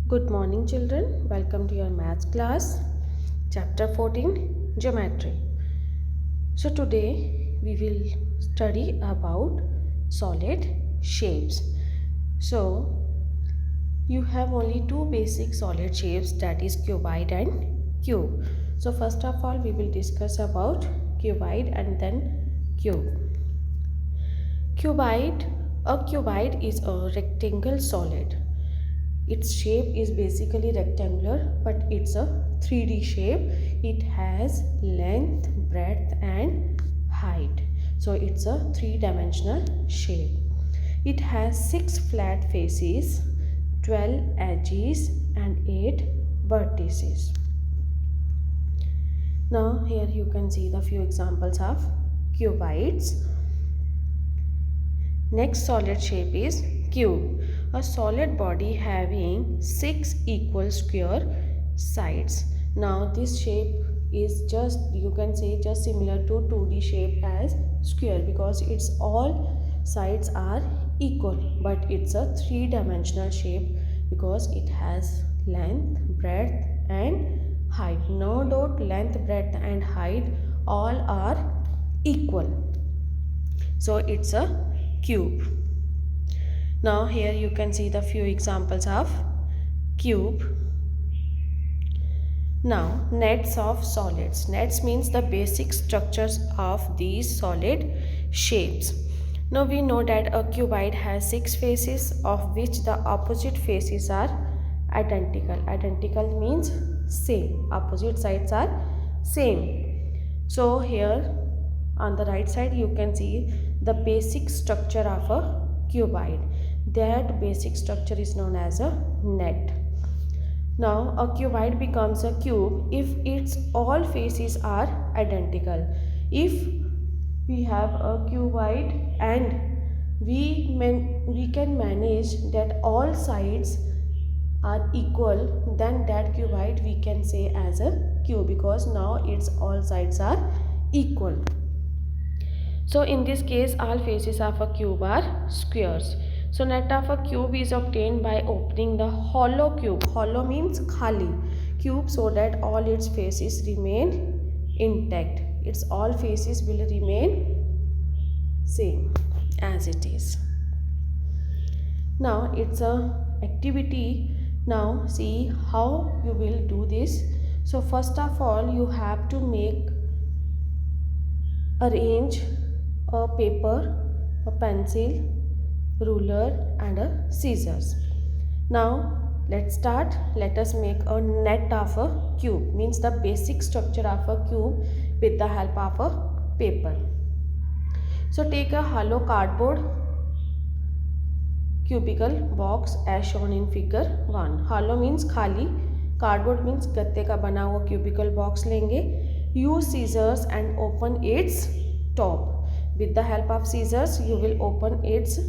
Good morning, children. Welcome to your maths class, chapter 14, Geometry. So, today we will study about solid shapes. So, you have only two basic solid shapes, that is cuboid and cube. So, first of all, we will discuss about cuboid and then cube. A cuboid is a rectangle solid. Its shape is basically rectangular, but it's a 3D shape. It has length, breadth and height. So it's a three-dimensional shape. It has 6 flat faces, 12 edges and 8 vertices. Now here you can see the few examples of cuboids. Next solid shape is cube. A solid body having 6 equal square sides. Now this shape is just, you can say, just similar to 2D shape as square because its all sides are equal, but it's a three-dimensional shape because it has length, breadth and height. No doubt length, breadth and height all are equal. So it's a cube. Now here you can see the few examples of cube. Now nets of solids. Nets means the basic structures of these solid shapes. Now we know that a cuboid has 6 faces, of which the opposite faces are identical. Identical means same. Opposite sides are same. So here on the right side you can see the basic structure of a cuboid. That basic structure is known as a net. Now a cuboid becomes a cube if its all faces are identical. If we have a cuboid and we can manage that all sides are equal, then that cuboid we can say as a cube because now its all sides are equal. So in this case all faces of a cube are squares. So net of a cube is obtained by opening the hollow cube. Hollow means khali cube, so that all its faces remain intact. Its all faces will remain same as it is. Now it's a activity. Now see how you will do this. So first of all you have to arrange a paper, a pencil, ruler and a scissors. Now let's start. Let us make a net of a cube, means the basic structure of a cube with the help of a paper. So take a hollow cardboard cubical box as shown in figure 1. Hollow means khali, cardboard means गत्ते का बना हुआ cubical box लेंगे. Use scissors and open its top. With the help of scissors you will open its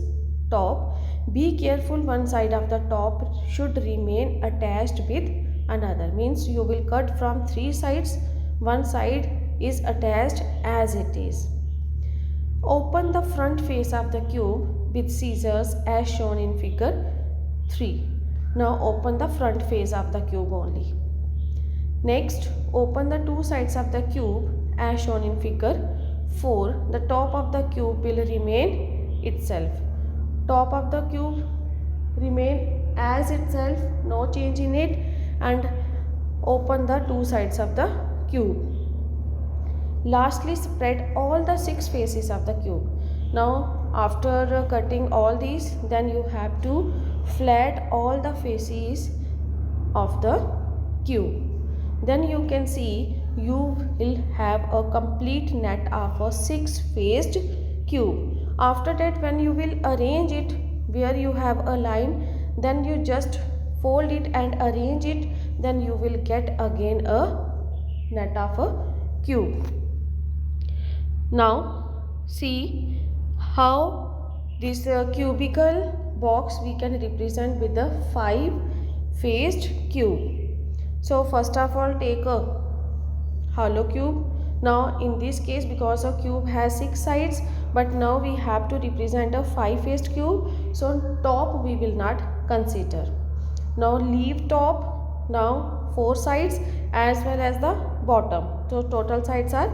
top. Be careful, one side of the top should remain attached with another, means you will cut from 3 sides, one side is attached as it is. Open the front face of the cube with scissors as shown in figure 3. Now open the front face of the cube only. Next open the 2 sides of the cube as shown in figure 4. The top of the cube will remain itself. Top of the cube remain as itself, no change in it, and open the 2 sides of the cube. Lastly spread all the 6 faces of the cube. Now after cutting all these, then you have to flat all the faces of the cube. Then you can see you will have a complete net of a 6-faced cube. After that, when you will arrange it where you have a line, then you just fold it and arrange it, then you will get again a net of a cube. Now see how this cubical box we can represent with the 5-faced cube. So first of all take a hollow cube. Now in this case, because a cube has 6 sides, but now we have to represent a 5-faced cube, so top we will not consider. Now leave top. Now 4 sides as well as the bottom. So total sides are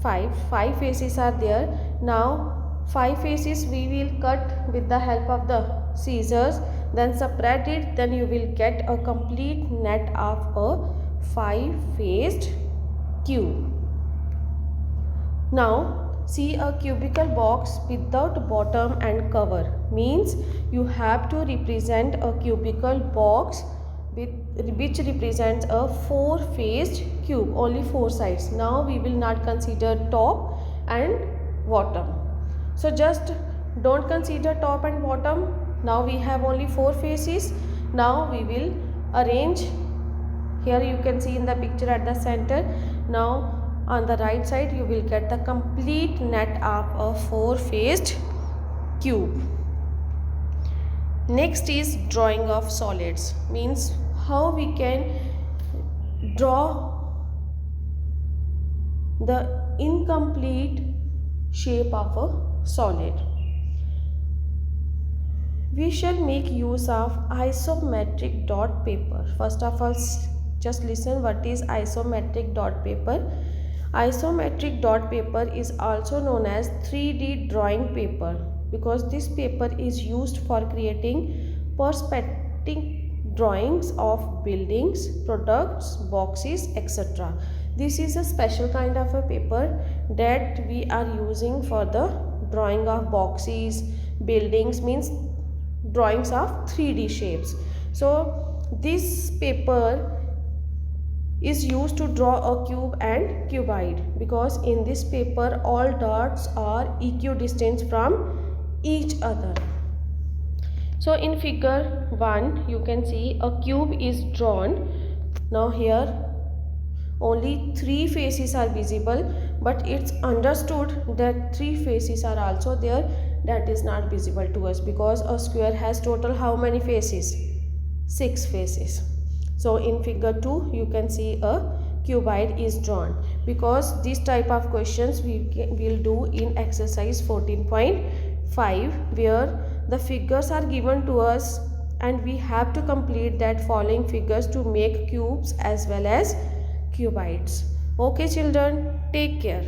5. 5 faces are there. Now 5 faces we will cut with the help of the scissors. Then separate it. Then you will get a complete net of a 5-faced cube. Now see a cubical box without bottom and cover, means you have to represent a cubical box which represents a 4-faced cube, only 4 sides. Now we will not consider top and bottom. So just don't consider top and bottom. Now we have only 4 faces. Now we will arrange. Here you can see in the picture at the center. Now on the right side you will get the complete net of a 4-faced cube. Next is drawing of solids, means how we can draw the incomplete shape of a solid. We shall make use of isometric dot paper. First of all, just listen what is isometric dot paper. Isometric dot paper is also known as 3D drawing paper because this paper is used for creating perspective drawings of buildings, products, boxes, etc. This is a special kind of a paper that we are using for the drawing of boxes, buildings, means drawings of 3D shapes. So this paper is used to draw a cube and cuboid because in this paper all dots are equidistant from each other. So in figure 1 you can see a cube is drawn. Now here only 3 faces are visible, but it's understood that 3 faces are also there. That is not visible to us because a square has total how many faces? 6 faces. So in figure 2 you can see a cuboid is drawn because this type of questions we will do in exercise 14.5 where the figures are given to us and we have to complete that following figures to make cubes as well as cuboids. Okay children, take care.